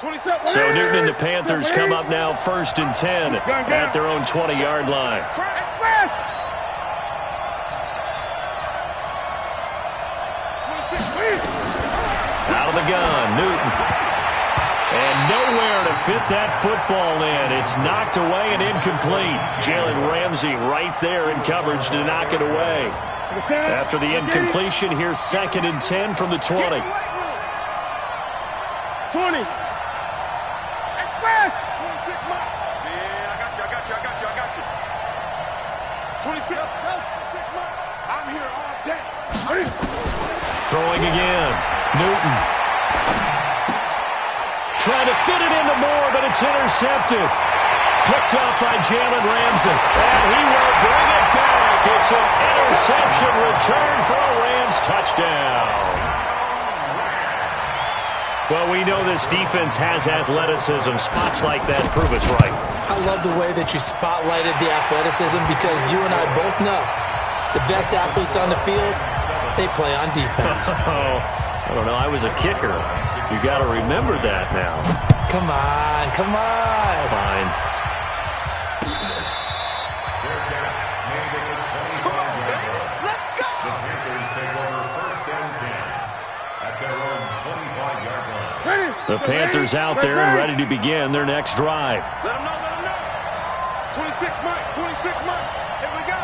So Newton and the Panthers come up now 1st and 10 at their own 20-yard line. Out of the gun, Newton. And nowhere to fit that football in. It's knocked away and incomplete. Jalen Ramsey right there in coverage to knock it away. After the incompletion, here's 2nd and 10 from the 20. 20. I'm here all day. Throwing again. Newton. Trying to fit it into Moore, but it's intercepted. Picked up by Jalen Ramsey. And he will bring it back. It's an interception return for a Rams touchdown. Well, we know this defense has athleticism. Spots like that prove us right. I love the way that you spotlighted the athleticism because you and I both know the best athletes on the field, they play on defense. I don't know. I was a kicker. You got to remember that now. Come on, come on. Fine. Let's go. The Panthers take over 1st and 10 at their own 25-yard line. The Panthers out there and ready to begin their next drive. Let them know, let them know. 26 Mike, 26 Mike. Here we go.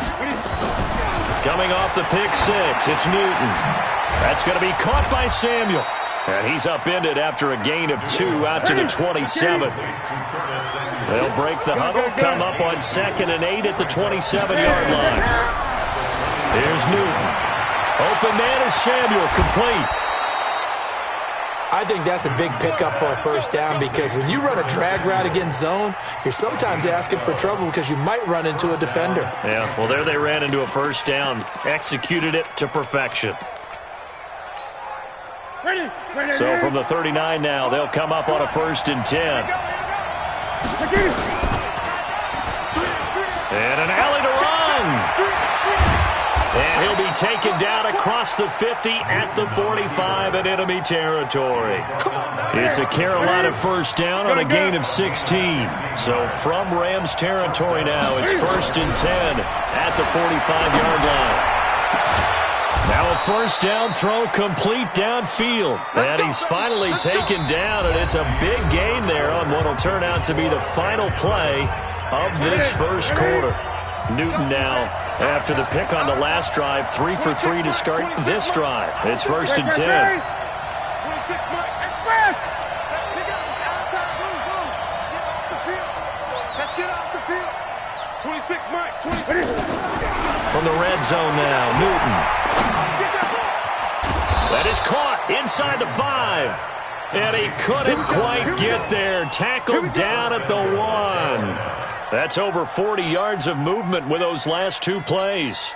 Coming off the pick six, it's Newton. That's going to be caught by Samuel. And he's upended after a gain of 2 out to the 27. They'll break the huddle, come up on 2nd and 8 at the 27-yard line. Here's Newton. Open man is Samuel, complete. I think that's a big pickup for a first down because when you run a drag route against zone, you're sometimes asking for trouble because you might run into a defender. Yeah, well, there they ran into a first down, executed it to perfection. So from the 39 now, they'll come up on a 1st and 10. And an alley to run. And he'll be taken down across the 50 at the 45 in enemy territory. It's a Carolina first down on a gain of 16. So from Rams territory now, it's 1st and 10 at the 45-yard line. Now a first down throw complete downfield. And he's finally taken down, and it's a big gain there on what will turn out to be the final play of this first quarter. Newton now, after the pick on the last drive, 3 for 3 to start this drive. It's 1st and 10. 26 Mike, express. Pick up, it's outside, move. Get off the field. Let's get off the field. 26 Mike, 26. From the red zone now, Newton. That is caught inside the 5. And he couldn't quite get there. Tackled down at the 1. That's over 40 yards of movement with those last 2 plays.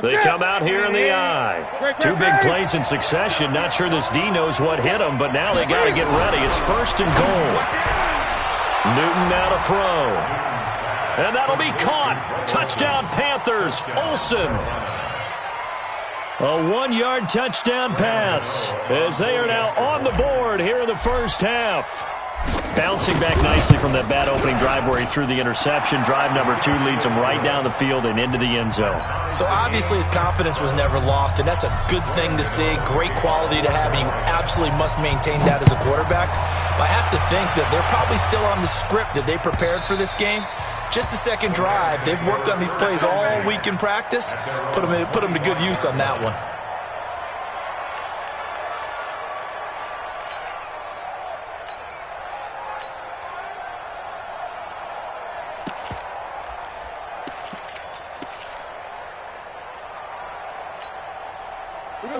They come out here in the eye. 2 big plays in succession. Not sure this D knows what hit them, but now they got to get ready. It's 1st and goal. Newton now to throw. And that'll be caught. Touchdown Panthers. Olsen. A 1-yard touchdown pass as they are now on the board here in the first half. Bouncing back nicely from that bad opening drive where he threw the interception. Drive number 2 leads him right down the field and into the end zone. So obviously his confidence was never lost, and that's a good thing to see. Great quality to have, and you absolutely must maintain that as a quarterback. But I have to think that they're probably still on the script that they prepared for this game. Just the second drive. They've worked on these plays all week in practice. Put them to good use on that one.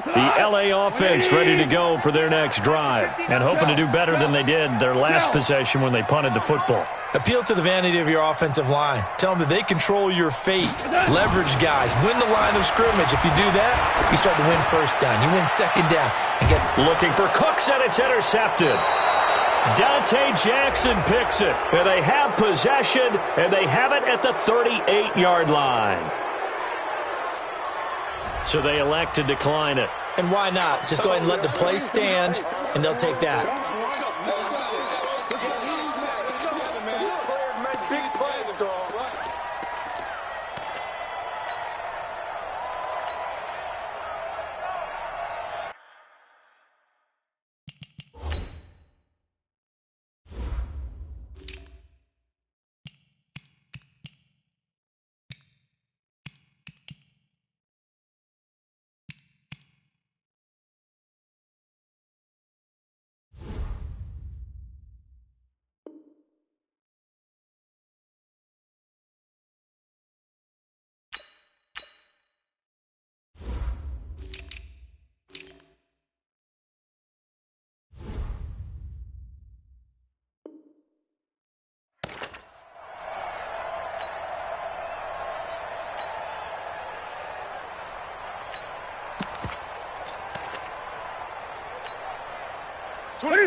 The LA offense ready to go for their next drive and hoping to do better than they did their last possession when they punted the football. Appeal to the vanity of your offensive line. Tell them that they control your fate. Leverage guys. Win the line of scrimmage. If you do that, you start to win first down. You win second down. And get looking for Cooks, and it's intercepted. Dante Jackson picks it. And they have possession, and they have it at the 38-yard line. So they elect to decline it. And why not? Just go ahead and let the play stand, and they'll take that.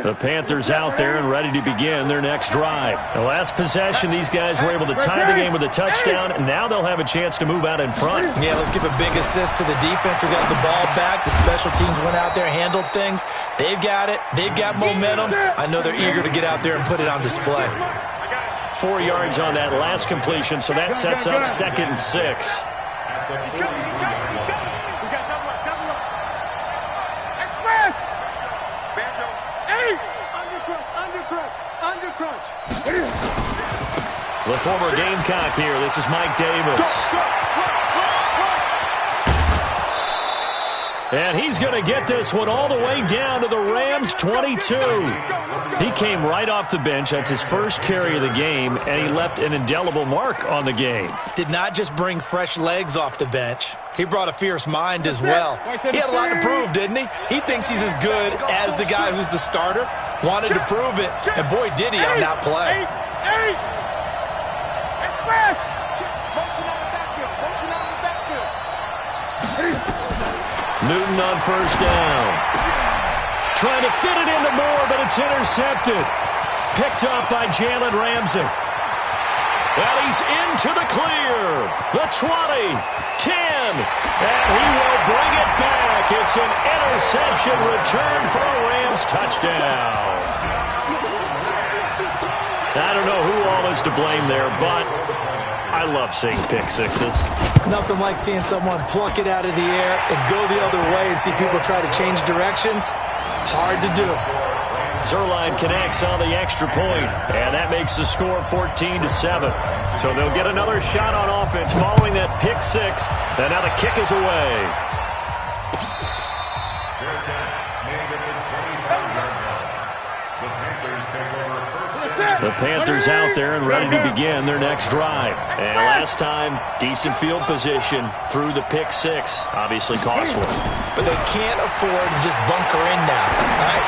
The Panthers out there and ready to begin their next drive. The last possession, these guys were able to tie the game with a touchdown, and now they'll have a chance to move out in front. Yeah, let's give a big assist to the defense who got the ball back. The special teams went out there, handled things. They've got it. They've got momentum. I know they're eager to get out there and put it on display. 4 yards on that last completion, so that sets up 2nd and 6. The former Gamecock here. This is Mike Davis. And he's going to get this one all the way down to the Rams' 22. He came right off the bench. That's his first carry of the game, and he left an indelible mark on the game. Did not just bring fresh legs off the bench. He brought a fierce mind as well. He had a lot to prove, didn't he? He thinks he's as good as the guy who's the starter. Wanted to prove it, and boy, did he on that play. Newton on first down. Trying to fit it into Moore, but it's intercepted. Picked up by Jalen Ramsey. And he's into the clear. The 20, 10, and he will bring it back. It's an interception return for a Rams touchdown. I don't know who all is to blame there, but I love seeing pick sixes. Nothing like seeing someone pluck it out of the air and go the other way and see people try to change directions. Hard to do. Zerline connects on the extra point, and that makes the score 14-7. So they'll get another shot on offense following that pick six, and now the kick is away. The Panthers out there and ready to begin their next drive. And last time, decent field position through the pick six. Obviously costly. But they can't afford to just bunker in now. All right?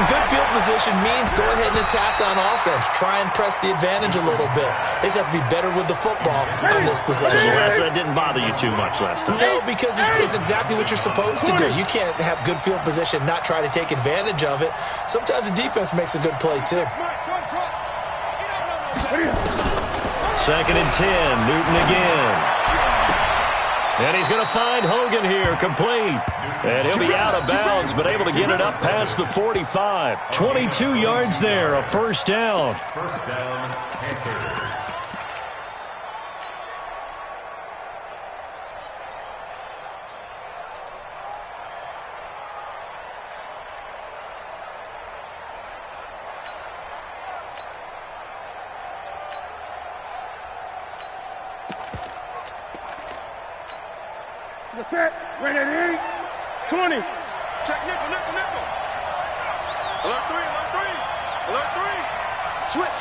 Good field position means go ahead and attack on offense. Try and press the advantage a little bit. They just have to be better with the football on this possession. So that didn't bother you too much last time. No, because it's exactly what you're supposed to do. You can't have good field position, not try to take advantage of it. Sometimes the defense makes a good play, too. 2nd and 10, Newton again. And he's going to find Hogan here, complete. And he'll be out of bounds, but able to get it up past the 45. 22 yards there, a first down. First down, Panthers. Ready, 20. Check nickel. Alert three. Switch.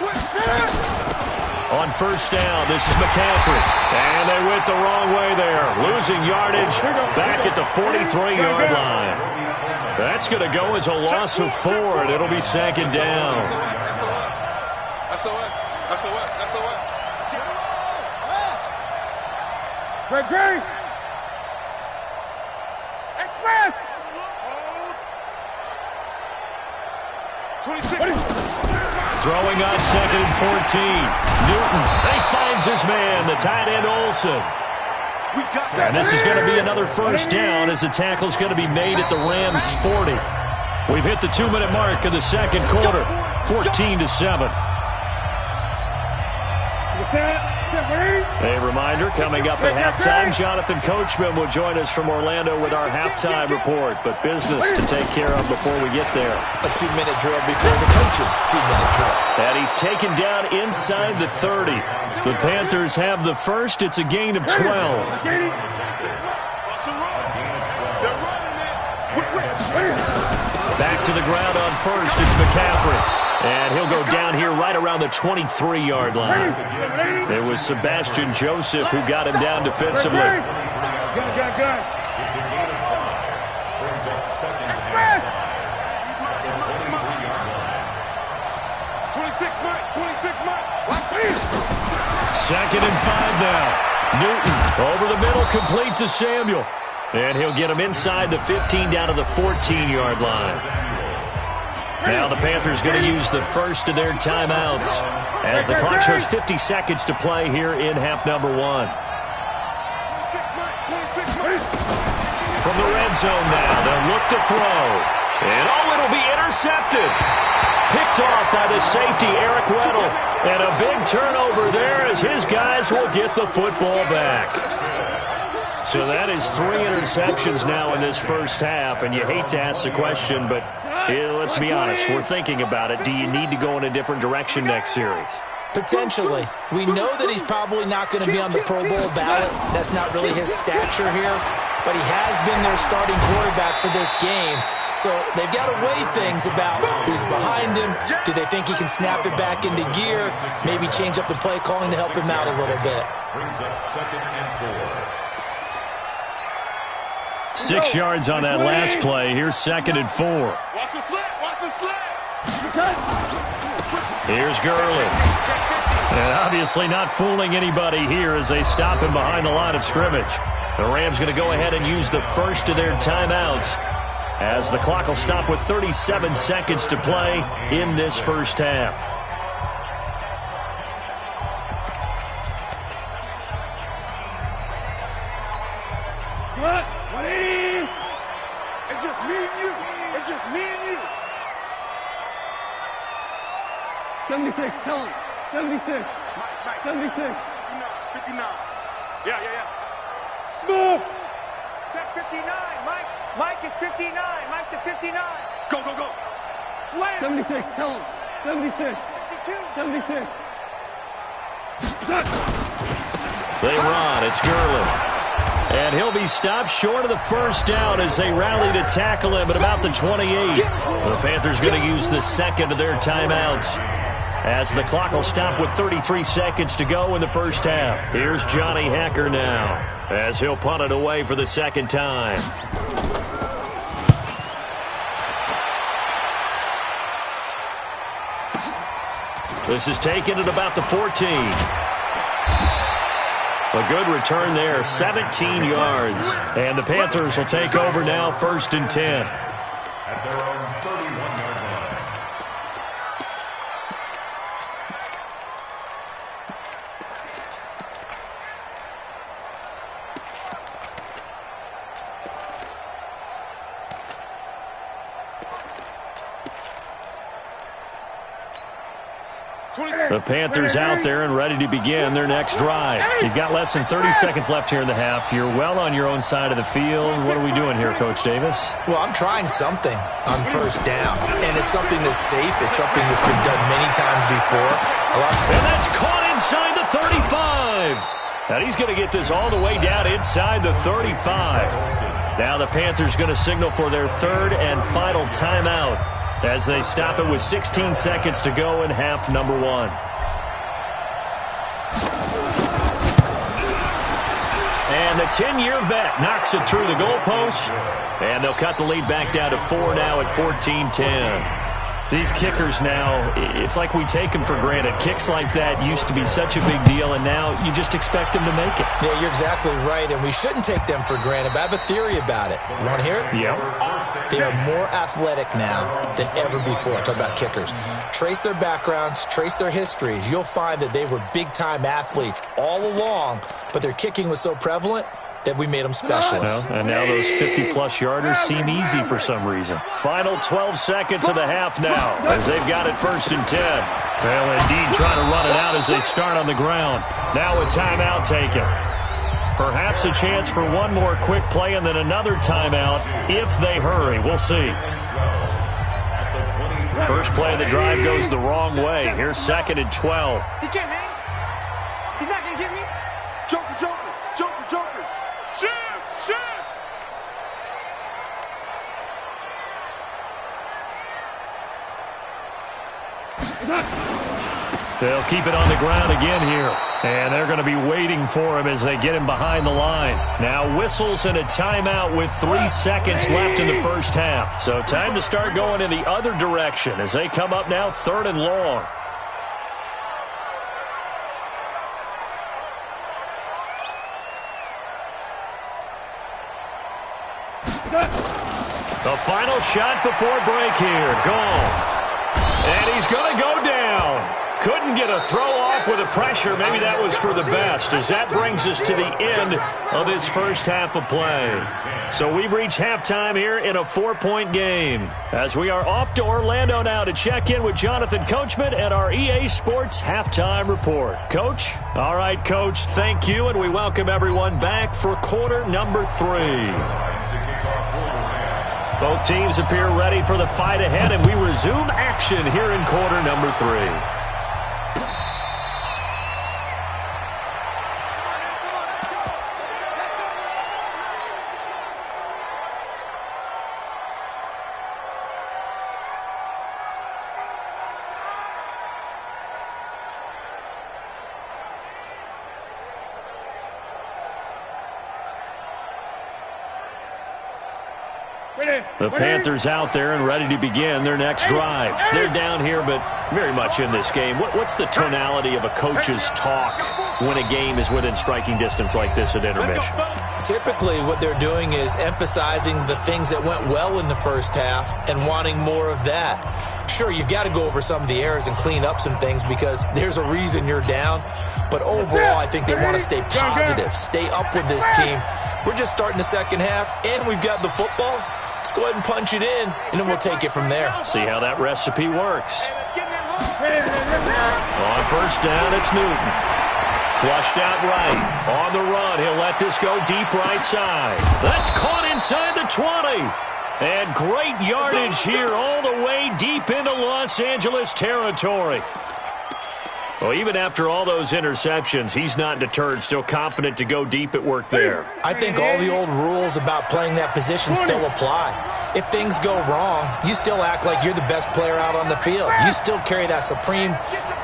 On first down, this is McCaffrey. And they went the wrong way there. Losing yardage back at the 43-yard line. That's going to go as a loss of 4, and it'll be 2nd down. SOS. Great. Express. 26. Throwing on 2nd and 14. Newton, he finds his man, the tight end Olsen. And this is going to be another first down as the tackle's going to be made at the Rams' 40. We've hit the 2-minute mark in the second quarter, 14-7. A reminder, coming up at halftime, Jonathan Coachman will join us from Orlando with our halftime report, but business to take care of before we get there. A 2-minute drill before the coach's 2-minute drill. And he's taken down inside the 30. The Panthers have the first. It's a gain of 12. Back to the ground on first. It's McCaffrey. And he'll go down here right around the 23-yard line. It was Sebastian Joseph who got him down defensively. Good. It's a gain of 5. Brings up 2nd and 5. 26, Mike. 26, Mike. 2nd and 5 now. Newton over the middle, complete to Samuel. And he'll get him inside the 15 down to the 14-yard line. Now the Panthers going to use the first of their timeouts as the clock shows 50 seconds to play here in half number 1. From the red zone now, they'll look to throw. And it'll be intercepted. Picked off by the safety, Eric Weddle. And a big turnover there as his guys will get the football back. So that is 3 interceptions now in this first half, and you hate to ask the question, but let's be honest, we're thinking about it. Do you need to go in a different direction next series? Potentially. We know that he's probably not going to be on the Pro Bowl ballot. That's not really his stature here, but he has been their starting quarterback for this game. So they've got to weigh things about who's behind him. Do they think he can snap it back into gear? Maybe change up the play calling to help him out a little bit. Brings up 2nd and 4. 6 yards on that last play. Here's 2nd and 4. Watch the slant. Watch the slant. Here's Gurley. And obviously not fooling anybody here as they stop him behind the line of scrimmage. The Rams going to go ahead and use the first of their timeouts as the clock will stop with 37 seconds to play in this first half. It's just me and you. It's just me and you. 76, tell him. 76. Mike. 76. 59. Yeah. Smooth. Check 59. Mike is 59. Mike to 59. Go. Slam. 76, tell him. 76. 52. 76. They run. It's Gurley. And he'll be stopped short of the first down as they rally to tackle him at about the 28. The Panthers going to use the second of their timeouts as the clock will stop with 33 seconds to go in the first half. Here's Johnny Hacker now as he'll punt it away for the second time. This is taken at about the 14. A good return there, 17 yards. And the Panthers will take over now, 1st and 10. At their own 31-yard line. The Panthers out there and ready to begin their next drive. You've got less than 30 seconds left here in the half. You're well on your own side of the field. What are we doing here, Coach Davis? Well, I'm trying something on first down, and it's something that's safe. It's something that's been done many times before. And that's caught inside the 35. And he's going to get this all the way down inside the 35. Now the Panthers going to signal for their third and final timeout as they stop it with 16 seconds to go in half number 1. And the 10-year vet knocks it through the goalpost, and they'll cut the lead back down to 4 now at 14-10. These kickers now, it's like we take them for granted. Kicks like that used to be such a big deal, and now you just expect them to make it. Yeah, you're exactly right, and we shouldn't take them for granted, but I have a theory about it. You want to hear it? Yeah. They are more athletic now than ever before. Talk about kickers. Trace their backgrounds, trace their histories. You'll find that they were big-time athletes all along, but their kicking was so prevalent that we made them specialists. Well, and now those 50-plus yarders seem easy for some reason. Final 12 seconds of the half now as they've got it 1st and 10. Well, indeed, trying to run it out as they start on the ground. Now a timeout taken. Perhaps a chance for one more quick play and then another timeout if they hurry. We'll see. First play of the drive goes the wrong way. Here's 2nd and 12. He can't hang. He's not going to get me. Joker, Joker, Joker, Joker. Shift, shift. They'll keep it on the ground again here. And they're going to be waiting for him as they get him behind the line. Now whistles and a timeout with 3 seconds left in the first half. So time to start going in the other direction as they come up now 3rd and long. The final shot before break here. Goff. And he's going to go down. Couldn't get a throw off with the pressure. Maybe that was for the best, as that brings us to the end of this first half of play. So we've reached halftime here in a 4-point game, as we are off to Orlando now to check in with Jonathan Coachman at our EA Sports Halftime Report. Coach? All right, Coach, thank you, and we welcome everyone back for quarter number 3. Both teams appear ready for the fight ahead, and we resume action here in quarter number 3. The Panthers out there and ready to begin their next drive. They're down here, but very much in this game. What's the tonality of a coach's talk when a game is within striking distance like this at intermission? Typically, what they're doing is emphasizing the things that went well in the first half and wanting more of that. Sure, you've got to go over some of the errors and clean up some things because there's a reason you're down. But overall, I think they want to stay positive, stay up with this team. We're just starting the second half, and we've got the football. Let's go ahead and punch it in, and then we'll take it from there. See how that recipe works. On first down, it's Newton. Flushed out right. On the run, he'll let this go deep right side. That's caught inside the 20. And great yardage here all the way deep into Los Angeles territory. Well, even after all those interceptions, he's not deterred, still confident to go deep at work there. I think all the old rules about playing that position still apply. If things go wrong, you still act like you're the best player out on the field. You still carry that supreme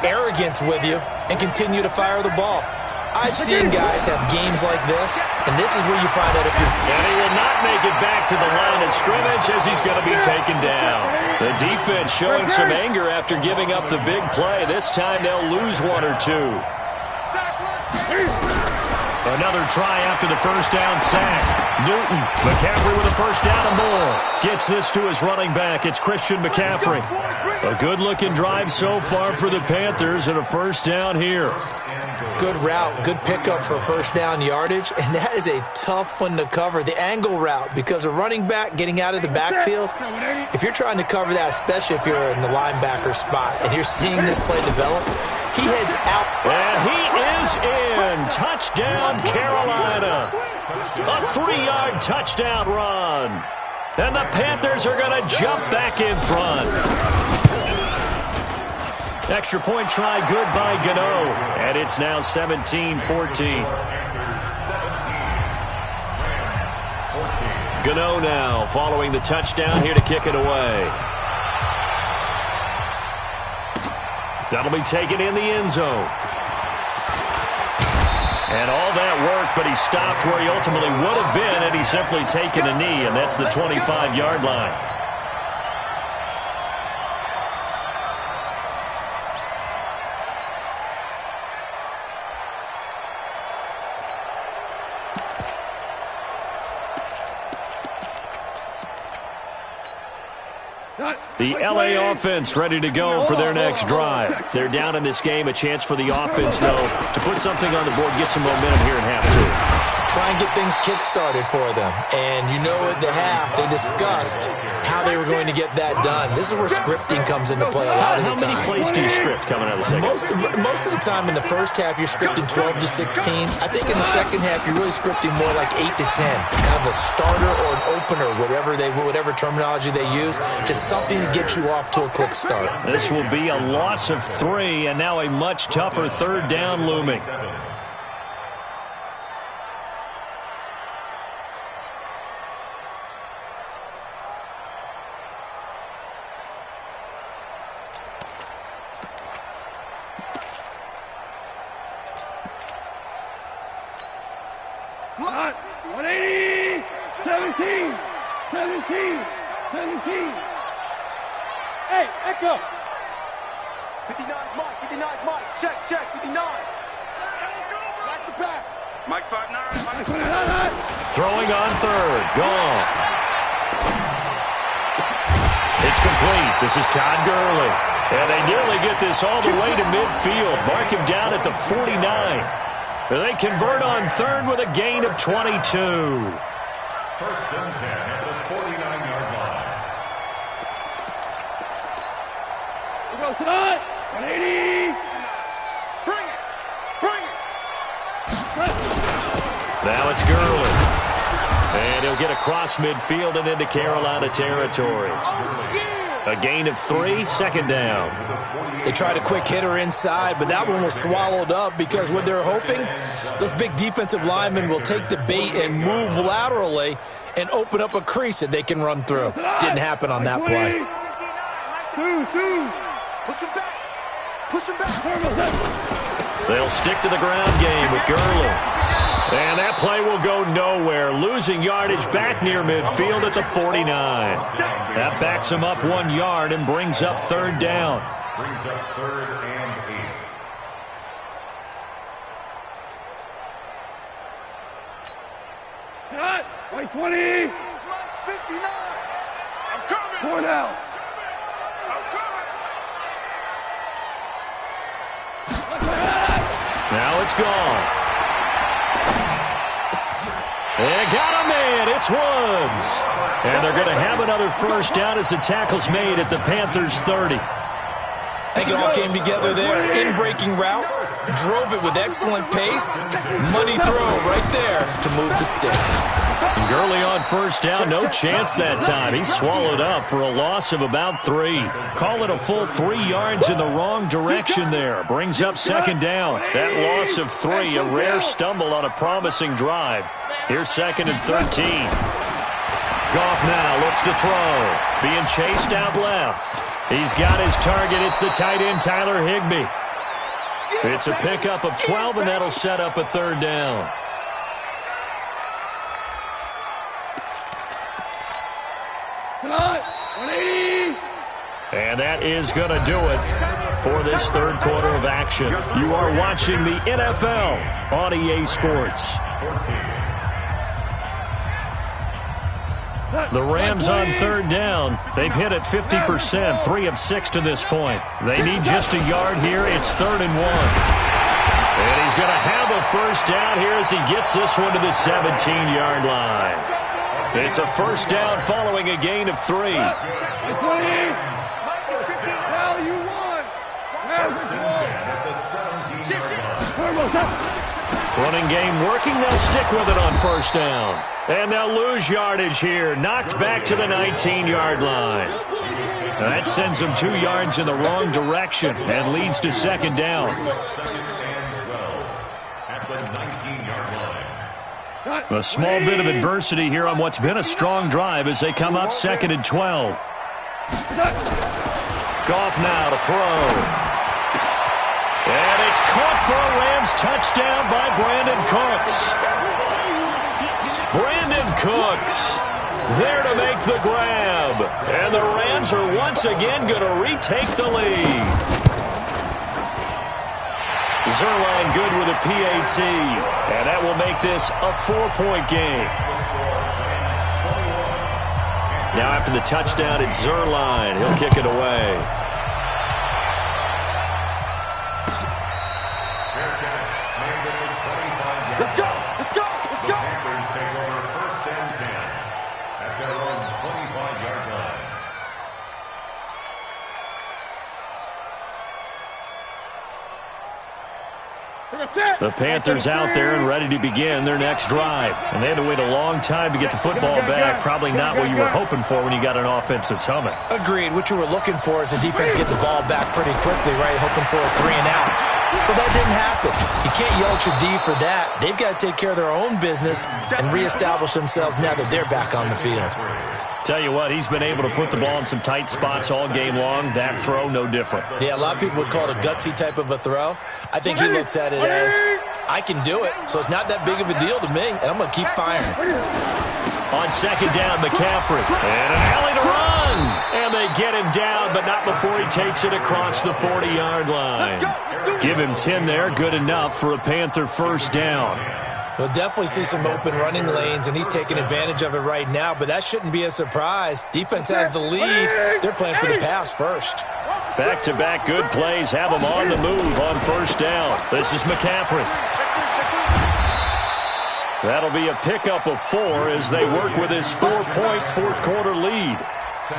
arrogance with you and continue to fire the ball. I've seen guys have games like this, and this is where you find out if you're... And he will not make it back to the line of scrimmage as he's going to be taken down. The defense showing some anger after giving up the big play. This time they'll lose 1 or 2. Another try after the first down sack. Newton, McCaffrey with a first down and more. Gets this to his running back. It's Christian McCaffrey. A good-looking drive so far for the Panthers and a first down here. Good route, good pickup for first down yardage, and that is a tough one to cover. The angle route, because a running back getting out of the backfield, if you're trying to cover that, especially if you're in the linebacker spot, and you're seeing this play develop, he heads out. And he is in. Touchdown, Carolina. A 3-yard touchdown run. And the Panthers are going to jump back in front. Extra point try good by Gano. And it's now 17-14. Gano now following the touchdown here to kick it away. That'll be taken in the end zone. And all that work, but he stopped where he ultimately would have been had he simply taken a knee, and that's the 25-yard line. The LA offense ready to go for their next drive. They're down in this game. A chance for the offense, though, to put something on the board, get some momentum here in half two. Try and get things kick-started for them. And you know at the half, they discussed how they were going to get that done. This is where scripting comes into play a lot of the time. How many plays do you script coming out of the second? Most of the time in the first half, you're scripting 12 to 16. I think in the second half, you're really scripting more like 8 to 10. Kind of a starter or an opener, whatever terminology they use. Just something to get you off to a quick start. This will be a loss of 3, and now a much tougher third down looming. Hot. 180. 17. 17. 17. Hey, Echo. 59, Mike. 59, Mike. Check. 59. Watch the pass. Mike's 5'9". Mike's 5'9". Throwing on third. Goff. It's complete. This is Todd Gurley. And they nearly get this all the way to midfield. Mark him down at the 49. They convert on third with a gain of 22. First and 10 at the 49-yard line. We go tonight. 180. Bring it. Now it's Gurley. And he'll get across midfield and into Carolina territory. A gain of 3, second down. They tried a quick hitter inside, but that one was swallowed up because what they're hoping, those big defensive linemen will take the bait and move laterally and open up a crease that they can run through. Didn't happen on that play. 2. Push him back. They'll stick to the ground game with Gurley. And that play will go nowhere. Losing yardage back near midfield at the 49. That backs him up 1 yard and brings up third down. Brings up third and 8. Hot. 20. Mike's 59. I'm coming. 4 down. Now it's gone. They got a man. It's Woods. And they're going to have another first down as the tackle's made at the Panthers' 30. I think it all came together there. In-breaking route, drove it with excellent pace. Money throw right there to move the sticks. And Gurley on first down, no chance that time. He's swallowed up for a loss of about 3. Call it a full 3 yards in the wrong direction there. Brings up second down. That loss of 3, a rare stumble on a promising drive. Here's second and 13. Goff now looks to throw. Being chased out left. He's got his target. It's the tight end, Tyler Higbee. It's a pickup of 12, and that'll set up a third down. Tonight. 180. And that is going to do it for this third quarter of action. You are watching the NFL on EA Sports. The Rams on third down. They've hit it 50%, 3 of 6 to this point. They need just a yard here. It's 3rd and 1. And he's going to have a first down here as he gets this one to the 17-yard line. It's a first down following a gain of 3. Now you won. First and 10 at the 17-yard line. Running game working. They'll stick with it on first down. And they'll lose yardage here. Knocked back to the 19-yard line. That sends them 2 yards in the wrong direction and leads to second down. Second and 12 at the 19-yard line. A small bit of adversity here on what's been a strong drive as they come up second and 12. Goff now to throw. And it's caught for a Rams touchdown by Brandon Cooks. Brandon Cooks there to make the grab. And the Rams are once again going to retake the lead. Zerline good with a PAT. And that will make this a 4-point game. Now after the touchdown, it's Zerline. He'll kick it away. Let's go! Let's go! Let's go! The Panthers take over 1st and 10 at their own 25-yard line. The Panthers out there and ready to begin their next drive. And they had to wait a long time to get the football back. Probably not what you were hoping for when you got an offense that's humming. Agreed. What you were looking for is the defense get the ball back pretty quickly, right? Hoping for a 3 and out. So that didn't happen. You can't yell at your D for that. They've got to take care of their own business and reestablish themselves now that they're back on the field. Tell you what, he's been able to put the ball in some tight spots all game long. That throw, no different. Yeah, a lot of people would call it a gutsy type of a throw. I think he looks at it as, I can do it, so it's not that big of a deal to me, and I'm going to keep firing. On 2nd down, McCaffrey. And an alley to run. And they get him down, but not before he takes it across the 40-yard line. Give him 10 there, good enough for a Panther 1st down. We'll definitely see some open running lanes, and he's taking advantage of it right now, but that shouldn't be a surprise. Defense has the lead. They're playing for the pass first. Back-to-back good plays have him on the move on 1st down. This is McCaffrey. That'll be a pickup of 4 as they work with his 4-point fourth-quarter lead.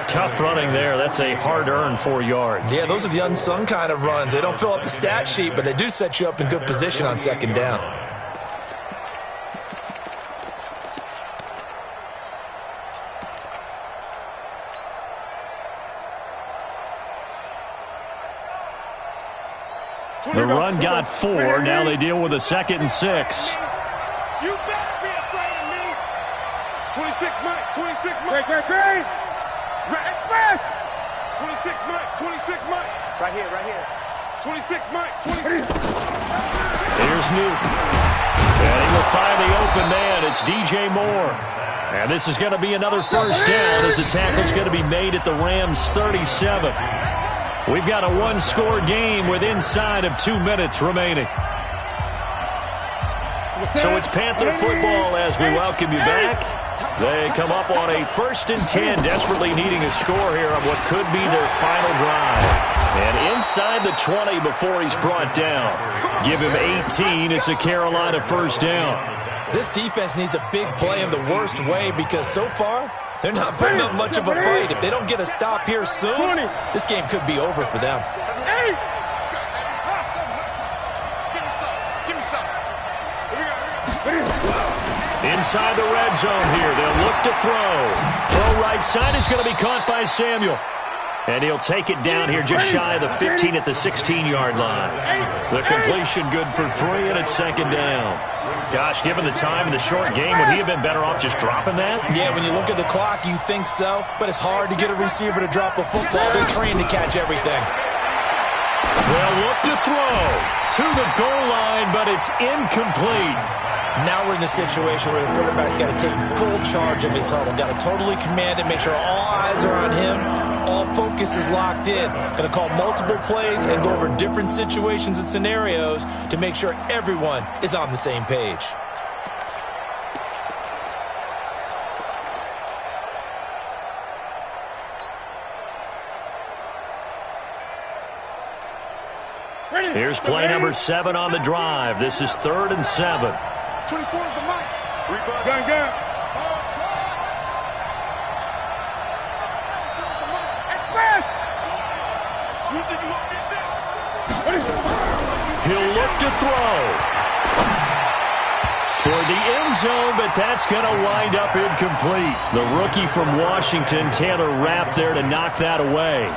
Tough running there. That's a hard-earned 4 yards. Yeah, those are the unsung kind of runs. They don't fill up the stat sheet, but they do set you up in good position on 2nd down. The run got 4. Now they deal with a 2nd and 6. You better be afraid of me. 26 Mike. 26 Mike. Great. Express. 26 Mike. 26 Mike. Right here. 26 Mike. 26. Here's Newton. And he will find the open man. It's DJ Moore. And this is going to be another 1st down as the tackle's going to be made at the Rams' 37. We've got a 1-score game with inside of 2 minutes remaining. So it's Panther football as we welcome you back. They come up on a 1st and 10, desperately needing a score here on what could be their final drive. And inside the 20 before he's brought down. Give him 18. It's a Carolina 1st down. This defense needs a big play in the worst way because so far, they're not putting up much of a fight. If they don't get a stop here soon, this game could be over for them. Inside the red zone here. They'll look to throw. Throw right side is going to be caught by Samuel. And he'll take it down here just shy of the 15 at the 16-yard line. The completion good for 3, and it's 2nd down. Gosh, given the time and the short game, would he have been better off just dropping that? Yeah, when you look at the clock, you think so. But it's hard to get a receiver to drop a football. They're trained to catch everything. They'll look to throw to the goal line, but it's incomplete. Now we're in the situation where the quarterback's got to take full charge of his huddle. Got to totally command it, make sure all eyes are on him. All focus is locked in. Going to call multiple plays and go over different situations and scenarios to make sure everyone is on the same page. Here's play number 7 on the drive. This is 3rd and 7. 24 is the mic. Gun. Express. He'll look to throw toward the end zone, but that's going to wind up incomplete. The rookie from Washington, Taylor Rapp, there to knock that away.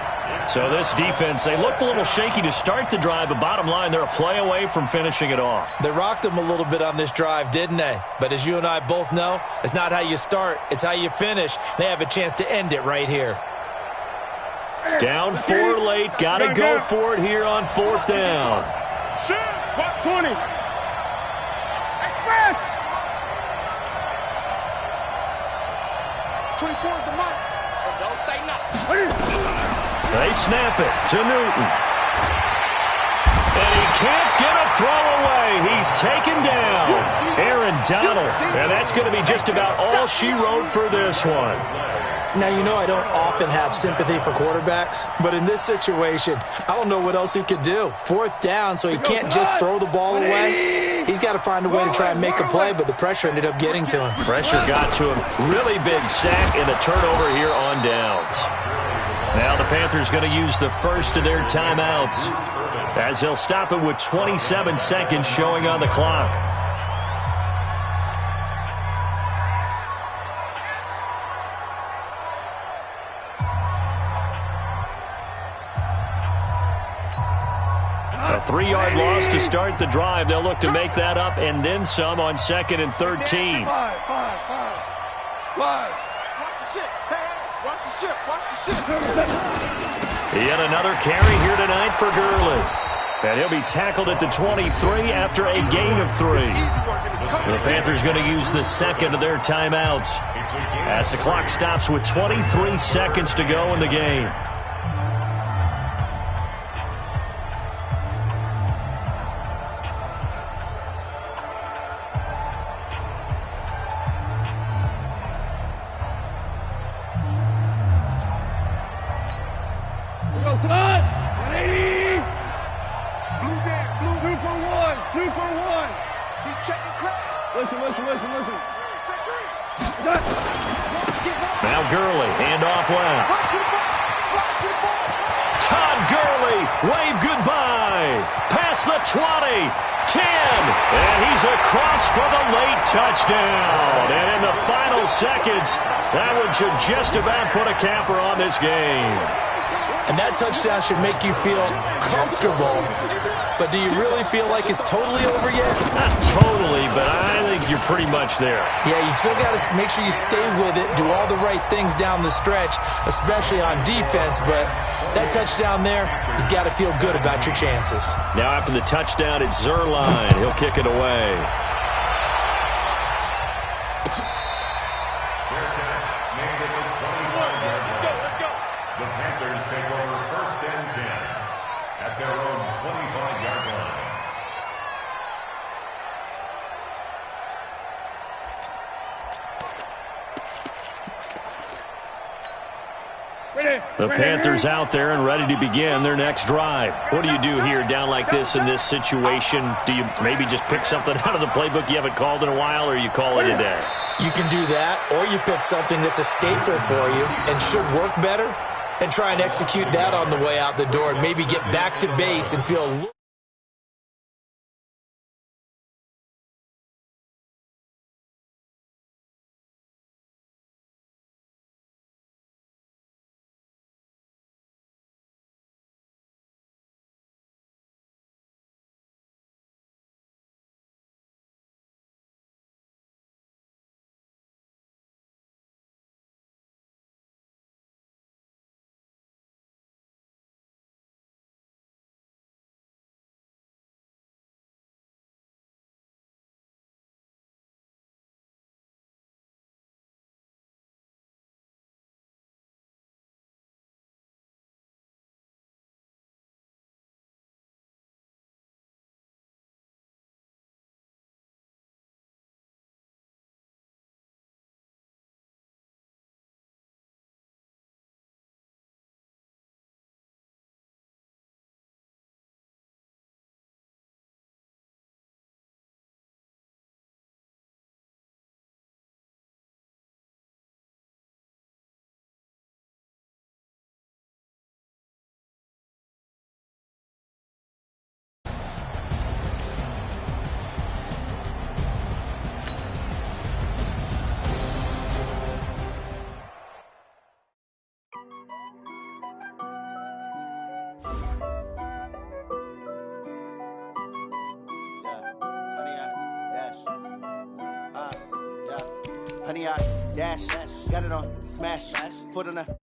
So this defense, they looked a little shaky to start the drive, but bottom line, they're a play away from finishing it off. They rocked them a little bit on this drive, didn't they? But as you and I both know, it's not how you start, it's how you finish. They have a chance to end it right here. Down 4 late, got to go for it here on 4th down. Shoot. Watch 20. Express. 24 is the mic. So don't say nothing. They snap it to Newton. And he can't get a throw away. He's taken down. Aaron Donald. And that's going to be just about all she wrote for this one. Now, you know I don't often have sympathy for quarterbacks, but in this situation, I don't know what else he could do. 4th down, so he can't just throw the ball away. He's got to find a way to try and make a play, but the pressure ended up getting to him. Pressure got to him. Really big sack and a turnover here on downs. Now the Panthers going to use the first of their timeouts as they'll stop it with 27 seconds showing on the clock. A 3-yard loss to start the drive. They'll look to make that up and then some on 2nd and 13. Five. Watch the ship. Hey, watch the ship. Watch the ship. Yet another carry here tonight for Gurley. And he'll be tackled at the 23 after a gain of 3. The Panthers going to use the second of their timeouts as the clock stops with 23 seconds to go in the game. Listen. Now Gurley, handoff left. Todd Gurley, wave goodbye. Past the 20, 10, and he's across for the late touchdown. And in the final seconds, that one should just about put a capper on this game. And that touchdown should make you feel comfortable. But do you really feel like it's totally over yet? Not totally, but I think you're pretty much there. Yeah, you still got to make sure you stay with it, do all the right things down the stretch, especially on defense. But that touchdown there, you've got to feel good about your chances. Now after the touchdown, it's Zerline. He'll kick it away. The Panthers out there and ready to begin their next drive. What do you do here down like this in this situation? Do you maybe just pick something out of the playbook you haven't called in a while, or you call it a day? You can do that, or you pick something that's a staple for you and should work better and try and execute that on the way out the door and maybe get back to base and feel a little... Honey, I dash, got it on, smash, foot on the...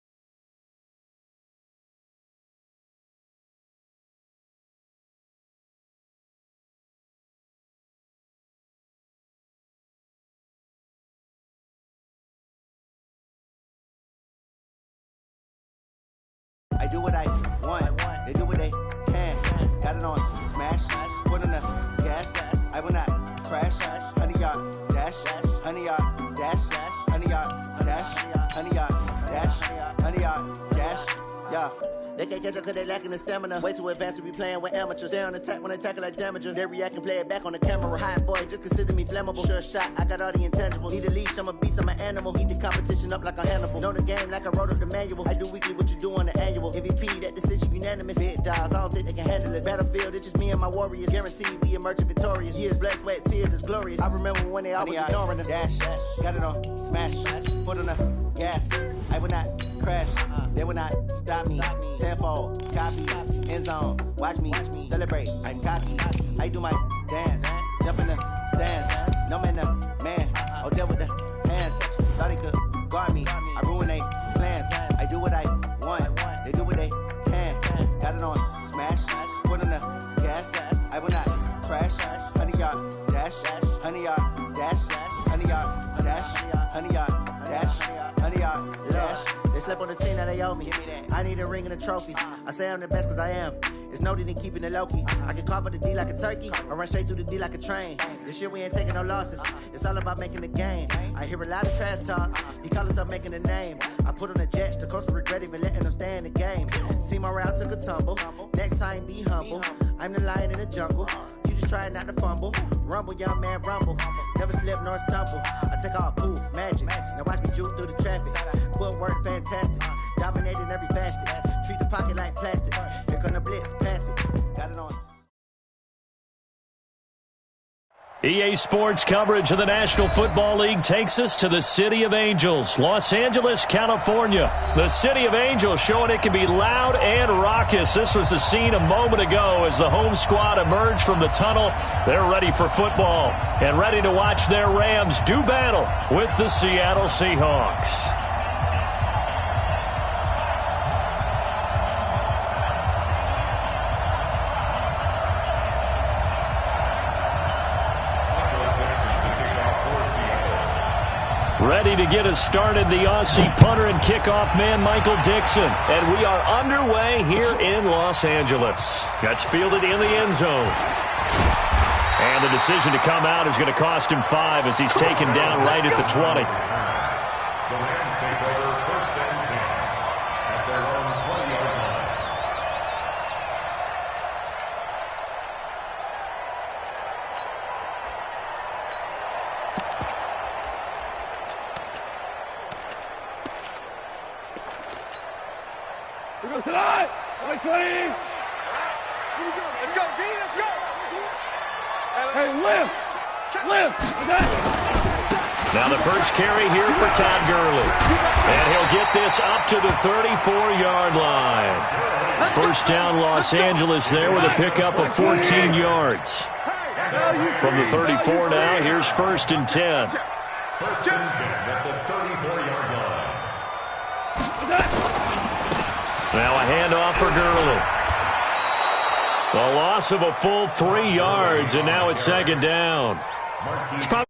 I do what I want, they do what they can. Got it on, smash, foot on the gas. I will not crash, honey, I dash, honey, I dash, honey, I dash, honey, I dash. can't catch up cause they lacking the stamina. Way too advanced to be playing with amateurs. They on attack when they tackle like damager. They react and play it back on the camera. Hot boy, just consider me flammable. Sure shot, I got all the intangibles. Need a leash, I'm a beast, I'm an animal. Eat the competition up like a Hannibal. Know the game like I wrote up the manual. I do weekly what you do on the annual. MVP, that decision unanimous. Big dogs, I don't think they can handle it. Battlefield, it's just me and my warriors. Guaranteed we emerge victorious. Years, blood, sweat, tears, it's glorious. I remember when they always ignoring us. Dash, got it on, smash, foot on the gas. I will not crash, they will not stop me. Tenfold, copy, end zone, watch me celebrate. I can copy, I do my dance, jump in the stands. No man, the man, oh there with the hands. Thought they could guard me, I ruin they plans. I do what I want, they do what they can. Got it on, smash, foot on the gas. I will not crash, 100-yard dash, 100-yard dash, 100-yard dash, 100-yard dash, 100-yard dash. They slept on the team that they owe me. I need a ring and a trophy. I say I'm the best cause I am. It's noted in keeping it low-key. I can carve up the D like a turkey or run straight through the D like a train. This year we ain't taking no losses. It's all about making the game. I hear a lot of trash talk. He call himself making a name. I put on the Jets. The coach will regret even letting them stay in the game. Team morale took a tumble. Next time be humble. I'm the lion in the jungle. You just try not to fumble. Rumble, young man, rumble. Never slip nor stumble. I take off, poof, magic. Now watch me juke through the traffic. Footwork fantastic. Dominating every facet. Treat the pocket like plastic. Here come the blitz, pass it. Got it on. EA Sports coverage of the National Football League takes us to the City of Angels, Los Angeles, California. The City of Angels showing it can be loud and raucous. This was the scene a moment ago as the home squad emerged from the tunnel. They're ready for football and ready to watch their Rams do battle with the Seattle Seahawks. Ready to get us started, the Aussie punter and kickoff man, Michael Dixon. And we are underway here in Los Angeles. That's fielded in the end zone. And the decision to come out is going to cost him 5 as he's taken down right at the 20. The Rams take over first and 10 at their own 20-yard line. We go tonight. 20. Let's go, D, let's go. Hey, lift. Now the first carry here for Todd Gurley. And he'll get this up to the 34-yard line. First down Los Angeles there with a pickup of 14 yards. From the 34 now, here's first and 10. First and 10 at the 34-yard line. Now a handoff for Gurley. The loss of a full 3 yards, and now it's second down. It's probably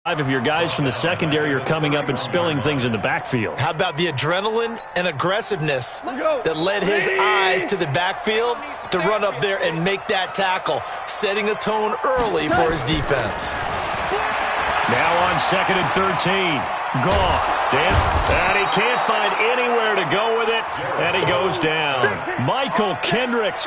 5 of your guys from the secondary are coming up and spilling things in the backfield. How about the adrenaline and aggressiveness that led his eyes to the backfield to run up there and make that tackle, setting a tone early for his defense. Now on second and 13. Goff, and he can't find anywhere to go with it, and he goes down. Michael Kendricks.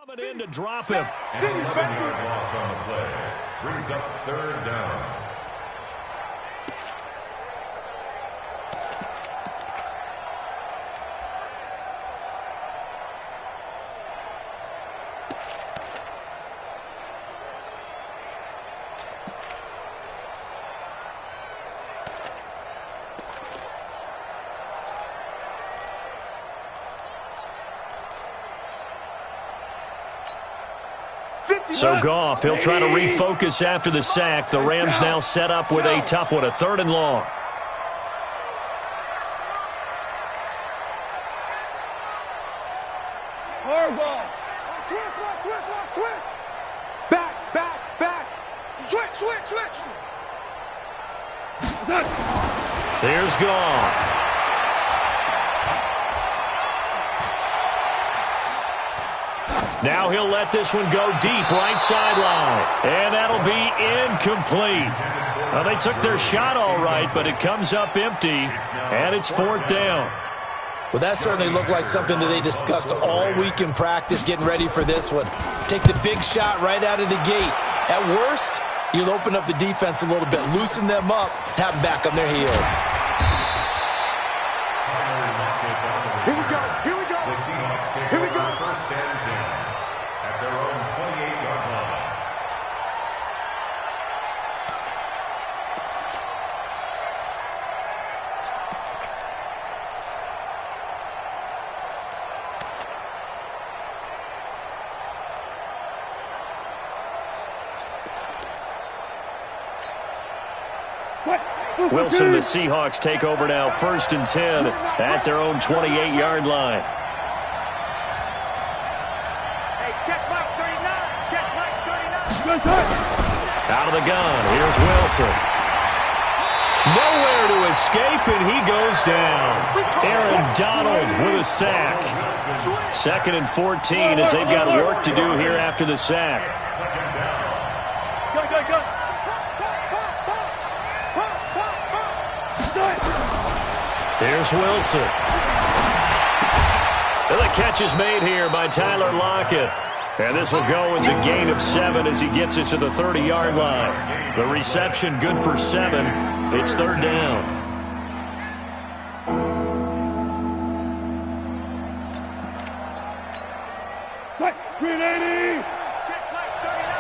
Coming in to drop him. An 11-yard loss on the play. Brings up third down. So Goff, he'll try to refocus after the sack. The Rams now set up with a tough one, a 3rd and long. Horrible. Switch. Back. Switch. Here's Goff. Now he'll let this one go deep, right sideline. And that'll be incomplete. Well, they took their shot all right, but it comes up empty, and it's 4th down. Well, that certainly looked like something that they discussed all week in practice getting ready for this one. Take the big shot right out of the gate. At worst, you'll open up the defense a little bit, loosen them up, and have them back on their heels. Here we go. The Seahawks take over 1st and 10 at their own 28-yard line. Wilson, the Seahawks take over now 1st and 10 at their own 28-yard line. Check Mike 39. Out of the gun, here's Wilson. Nowhere to escape, and he goes down. Aaron Donald with a sack. 2nd and 14 as they've got work to do here after the sack. Go. Here's Wilson. And the catch is made here by Tyler Lockett. And this will go as a gain of 7 as he gets it to the 30-yard line. The reception good for 7. It's 3rd down. Quick, 380. Check Mike 39.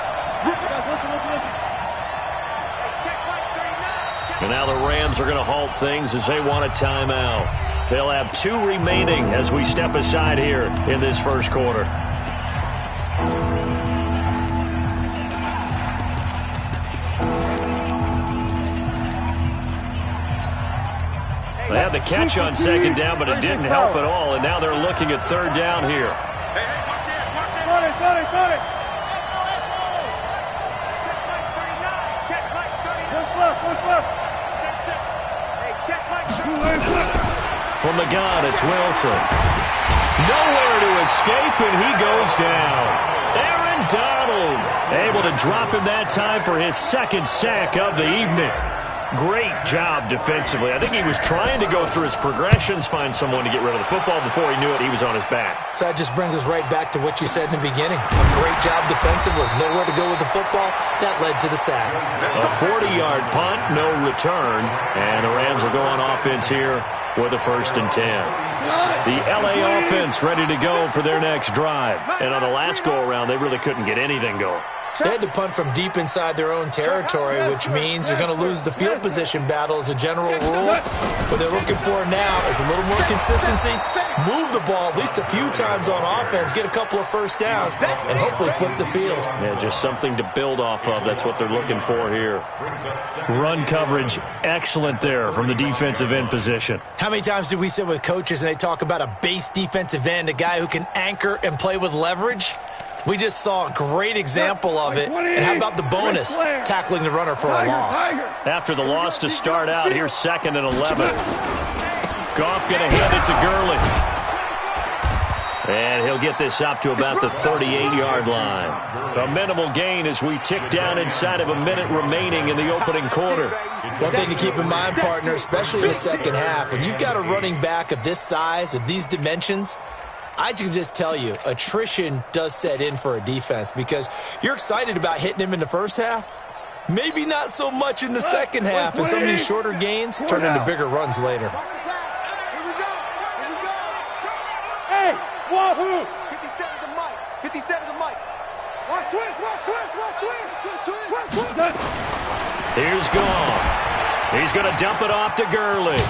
And now the Rams are going to halt things as they want a timeout. They'll have 2 remaining as we step aside here in this 1st quarter. They had the catch on 2nd down, but it didn't help at all, and now they're looking at 3rd down here. Got it. From the gun, it's Wilson. Nowhere to escape, and he goes down. Aaron Donald able to drop him that time for his 2nd sack of the evening. Great job defensively. I think he was trying to go through his progressions, find someone to get rid of the football. Before he knew it, he was on his back. So that just brings us right back to what you said in the beginning. A great job defensively. Nowhere to go with the football. That led to the sack. A 40-yard punt, no return. And the Rams will go on offense here with a 1st and 10. The LA offense ready to go for their next drive. And on the last go-around, they really couldn't get anything going. They had to punt from deep inside their own territory, which means you're going to lose the field position battle as a general rule. What they're looking for now is a little more consistency, move the ball at least a few times on offense, get a couple of 1st downs, and hopefully flip the field. Yeah, just something to build off of. That's what they're looking for here. Run coverage, excellent there from the defensive end position. How many times do we sit with coaches and they talk about a base defensive end, a guy who can anchor and play with leverage? We just saw a great example of it. And how about the bonus, tackling the runner for a loss? After the loss to start out, here's 2nd and 11. Goff going to hand it to Gurley. And he'll get this up to about the 38-yard line. A minimal gain as we tick down inside of a minute remaining in the opening quarter. One thing to keep in mind, partner, especially in the second half, when you've got a running back of this size, of these dimensions, I can just tell you, attrition does set in for a defense because you're excited about hitting him in the first half. Maybe not so much in the second half, and some of these shorter gains turn into bigger runs later. Here we go. Here we go. Hey, wahoo! 57 to Mike. 57 to Mike. Watch twist, watch twist, watch twist. Twist, twist, twist. Here's Gone. He's going to dump it off to Gurley.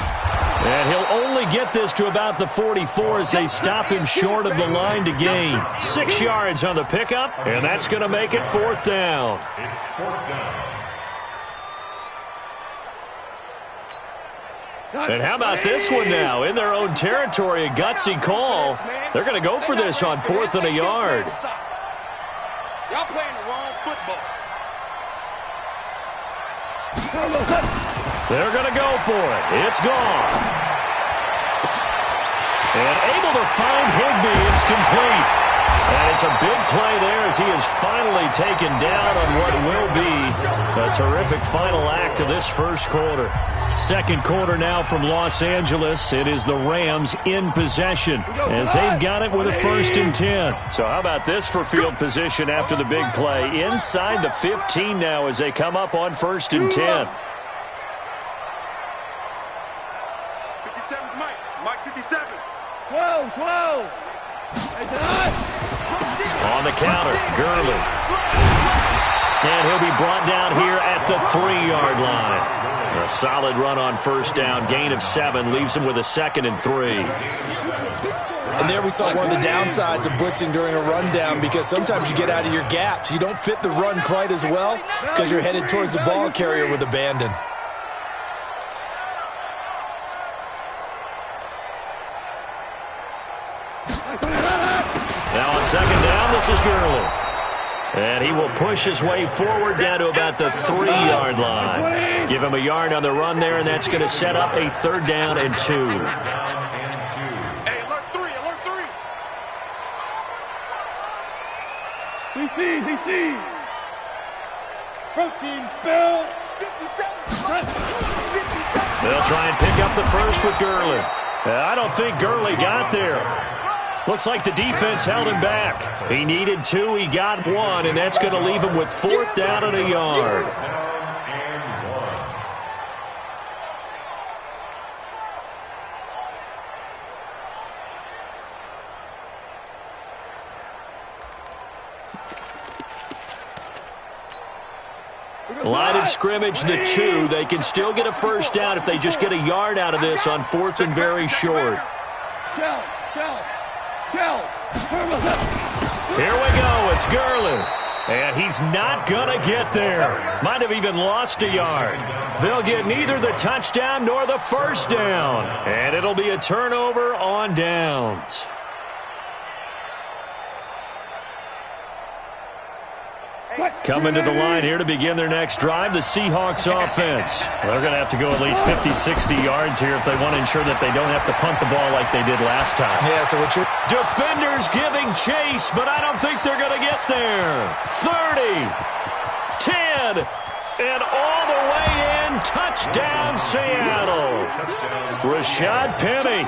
And he'll only get this to about the 44 as they stop him short of the line to gain. 6 yards on the pickup, and that's going to make it 4th down. It's 4th down. And how about this one now? In their own territory, a gutsy call. They're going to go for this on 4th and a yard. Y'all playing the wrong football. They're going to go for it. It's gone. And able to find Higbee. It's complete. And it's a big play there as he is finally taken down on what will be a terrific final act of this first quarter. Second quarter now from Los Angeles. It is the Rams in possession as they've got it with a 1st and 10. So how about this for field position after the big play? Inside the 15 now as they come up on 1st and 10. 57 Mike. Mike 57. 12, 12. On the counter, Gurley. And he'll be brought down here at the 3-yard line. A solid run on 1st down. Gain of 7 leaves him with a 2nd and 3. And there we saw one of the downsides of blitzing during a rundown because sometimes you get out of your gaps. You don't fit the run quite as well because you're headed towards the ball carrier with abandon. Now on 2nd down, this is Gurley. And he will push his way forward down to about the 3-yard line. Give him a yard on the run there, and that's going to set up a 3rd down and 2. Hey, alert 3, alert 3. DC. Protein spill. 57. They'll try and pick up the first with Gurley. I don't think Gurley got there. Looks like the defense held him back. He needed 2, he got 1, and that's going to leave him with 4th down and a yard. Line of scrimmage, the 2. They can still get a 1st down if they just get a yard out of this on 4th and very short. Here we go. It's Gurley. And he's not going to get there. Might have even lost a yard. They'll get neither the touchdown nor the 1st down. And it'll be a turnover on downs. Coming to the line here to begin their next drive, the Seahawks offense. They're going to have to go at least 50, 60 yards here if they want to ensure that they don't have to punt the ball like they did last time. Yeah, so what you're... Defenders giving chase, but I don't think they're going to get there. 30, 10, and all the way in. Touchdown, Seattle. Rashad Penny,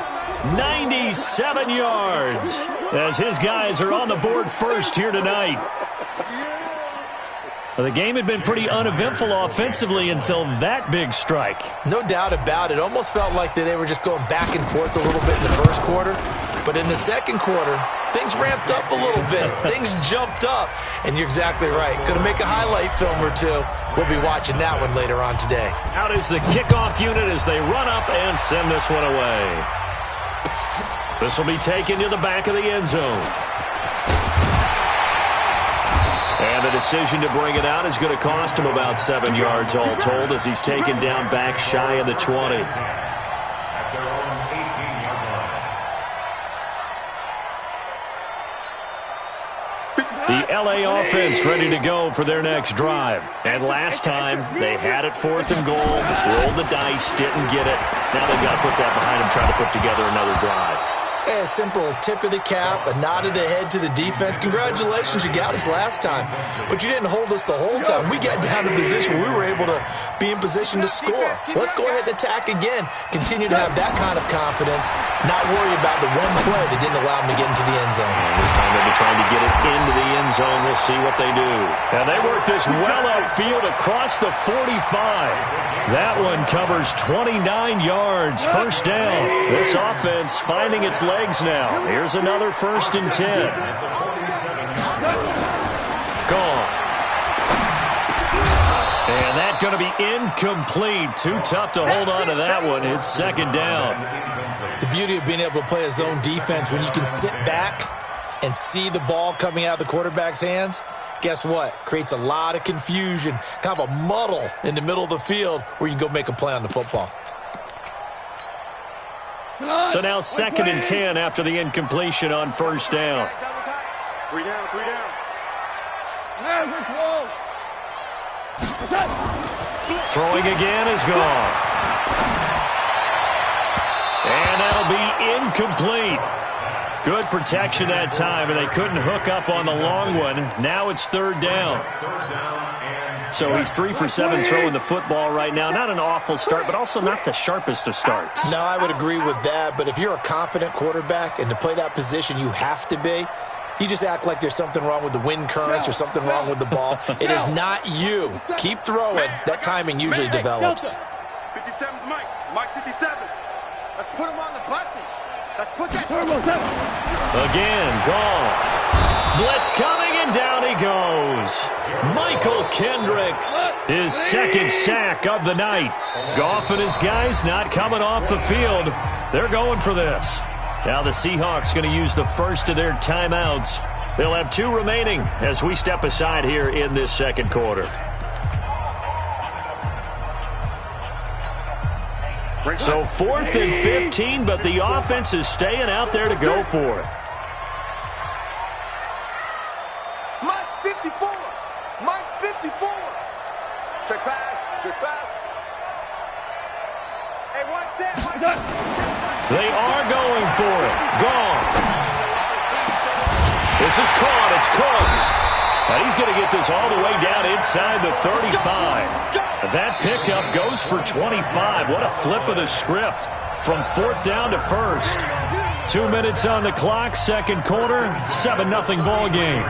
97 yards, as his guys are on the board first here tonight. The game had been pretty uneventful offensively until that big strike. No doubt about it. Almost felt like they were just going back and forth a little bit in the first quarter. But in the second quarter, things ramped up a little bit. Things jumped up. And you're exactly right. Going to make a highlight film or two. We'll be watching that one later on today. Out is the kickoff unit as they run up and send this one away. This will be taken to the back of the end zone. And the decision to bring it out is going to cost him about 7 yards all told as he's taken down back shy of the 20. At their own 18-yard line. The LA offense ready to go for their next drive. And last time, they had it 4th and goal, rolled the dice, didn't get it. Now they've got to put that behind them, try to put together another drive. a simple tip of the cap, a nod of the head to the defense. Congratulations, you got us last time, but you didn't hold us the whole time. We got down to position where we were able to be in position to score. Let's go ahead and attack again. Continue to have that kind of confidence, not worry about the one play that didn't allow them to get into the end zone. And this time they'll be trying to get it into the end zone. We'll see what they do. And they work this well upfield across the 45. That one covers 29 yards. First down. This offense finding its legs now. Here's another 1st and 10. Gone. And that's going to be incomplete. Too tough to hold on to that one. It's 2nd down. The beauty of being able to play a zone defense when you can sit back and see the ball coming out of the quarterback's hands, guess what? Creates a lot of confusion, kind of a muddle in the middle of the field where you can go make a play on the football. So now 2nd and 10 after the incompletion on 1st down. 3 down, 3 down. Throwing again is gone. And that'll be incomplete. Good protection that time, and they couldn't hook up on the long one. Now it's 3rd down. So he's 3 for 7 throwing the football right now. Not an awful start, but also not the sharpest of starts. No, I would agree with that, but if you're a confident quarterback and to play that position you have to be, you just act like there's something wrong with the wind currents or something wrong with the ball. It is not you. Keep throwing. That timing usually develops. 57's Mike. Mike 57. Let's put him on the buses. Let's put that. Again, Goff. Blitz coming, and down he goes. Michael Kendricks, his 2nd sack of the night. Goff and his guys not coming off the field. They're going for this. Now the Seahawks going to use the first of their timeouts. They'll have 2 remaining as we step aside here in this 2nd quarter. So 4th and 15, but the offense is staying out there to go for it. Mike's 54. Mike's 54. Check pass. Check pass. Hey, 1 set. They are going for it. Gone. This is caught. It's Cooks. And he's going to get this all the way down inside the 35. That pickup goes for 25. What a flip of the script from 4th down to 1st. 2 minutes on the clock, 2nd quarter, 7-0 ball game.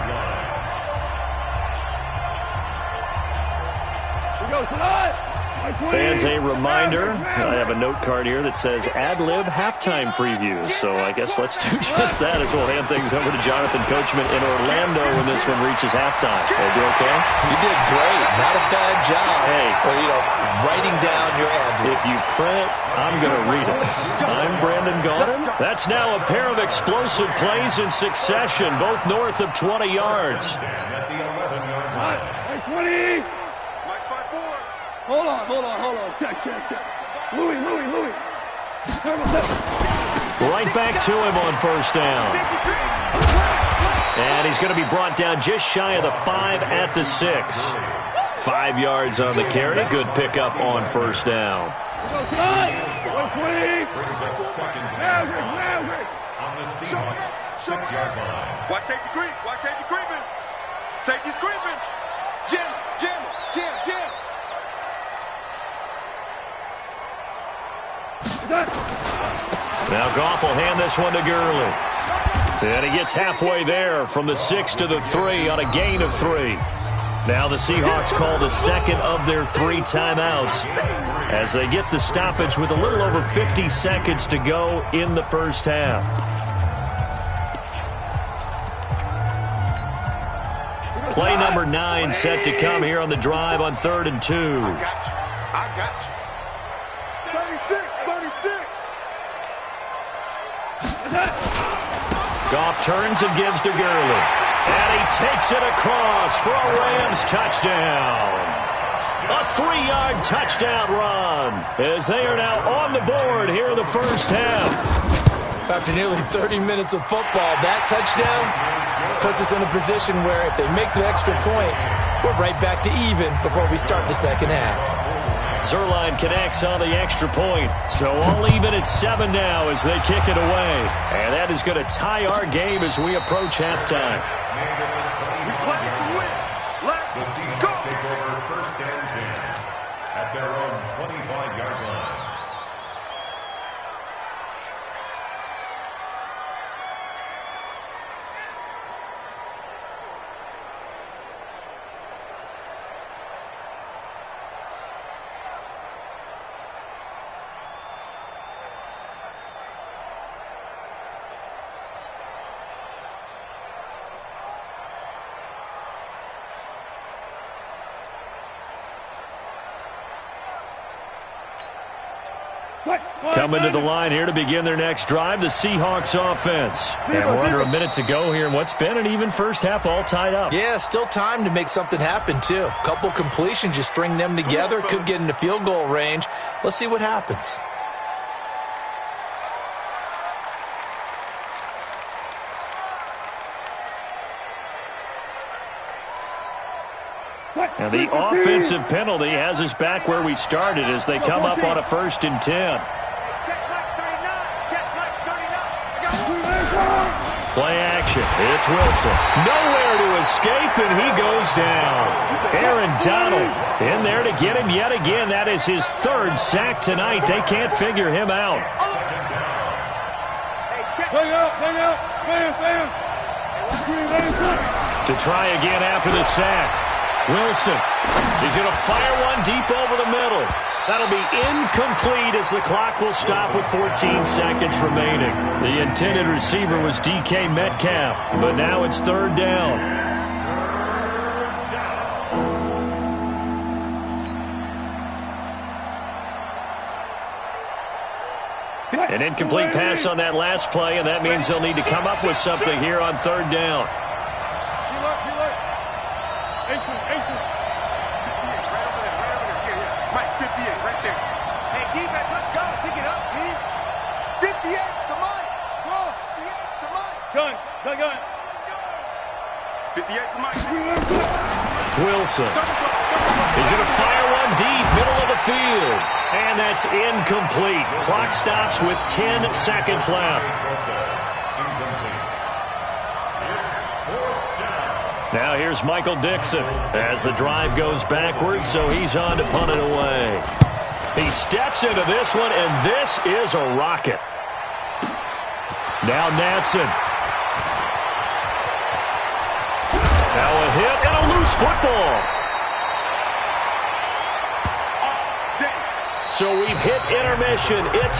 Fans, a reminder, I have a note card here that says ad-lib halftime previews. So I guess let's do just that as we'll hand things over to Jonathan Coachman in Orlando when this one reaches halftime. Will you do okay? You did great. Not a bad job. Hey. Well, writing down your ad-libs. If you print, I'm going to read it. I'm Brandon Gaudin. That's now a pair of explosive plays in succession, both north of 20 yards. 20. Hold on. Check. Louis. Right back to him on 1st down. And he's going to be brought down just shy of the 5 at the 6. 5 yards on the carry. Good pickup on 1st down. On the Seahawks 6-yard line. Watch safety creep. Watch safety creeping. Safety's creeping. Jim. Now Goff will hand this one to Gurley. And he gets halfway there from the 6 to the 3 on a gain of 3. Now the Seahawks call the 2nd of their 3 timeouts as they get the stoppage with a little over 50 seconds to go in the 1st half. Play number 9 set to come here on the drive on 3rd and 2. I got you. 36. Goff turns and gives to Gurley. And he takes it across for a Rams touchdown. A 3-yard touchdown run as they are now on the board here in the 1st half. After nearly 30 minutes of football, that touchdown puts us in a position where if they make the extra point, we're right back to even before we start the 2nd half. Zerline connects on the extra point. So all even at 7 now as they kick it away. And that is going to tie our game as we approach halftime. We play to win. The Seahawks take over first and 10 at their own 25-yard line. Coming to the line here to begin their next drive, the Seahawks offense. And we're under a minute to go here in what's been an even first half, all tied up. Yeah, still time to make something happen, too. A couple completions, you string them together, could get into field goal range. Let's see what happens. And the offensive penalty has us back where we started as they come up on a 1st and 10. Play action. It's Wilson. Nowhere to escape, and he goes down. Aaron Donald in there to get him yet again. That is his 3rd sack tonight. They can't figure him out. To try again after the sack. Wilson, he's going to fire one deep over the middle. That'll be incomplete as the clock will stop with 14 seconds remaining. The intended receiver was DK Metcalf, but now it's 3rd down. An incomplete pass on that last play, and that means they'll need to come up with something here on 3rd down. Gun. 58 to Mike. Wilson. He's going to fire one deep, middle of the field. And that's incomplete. Clock stops with 10 seconds left. Now here's Michael Dixon as the drive goes backwards, so he's on to punt it away. He steps into this one, and this is a rocket. Now Natson. Now a hit and a loose football. So we've hit intermission. It's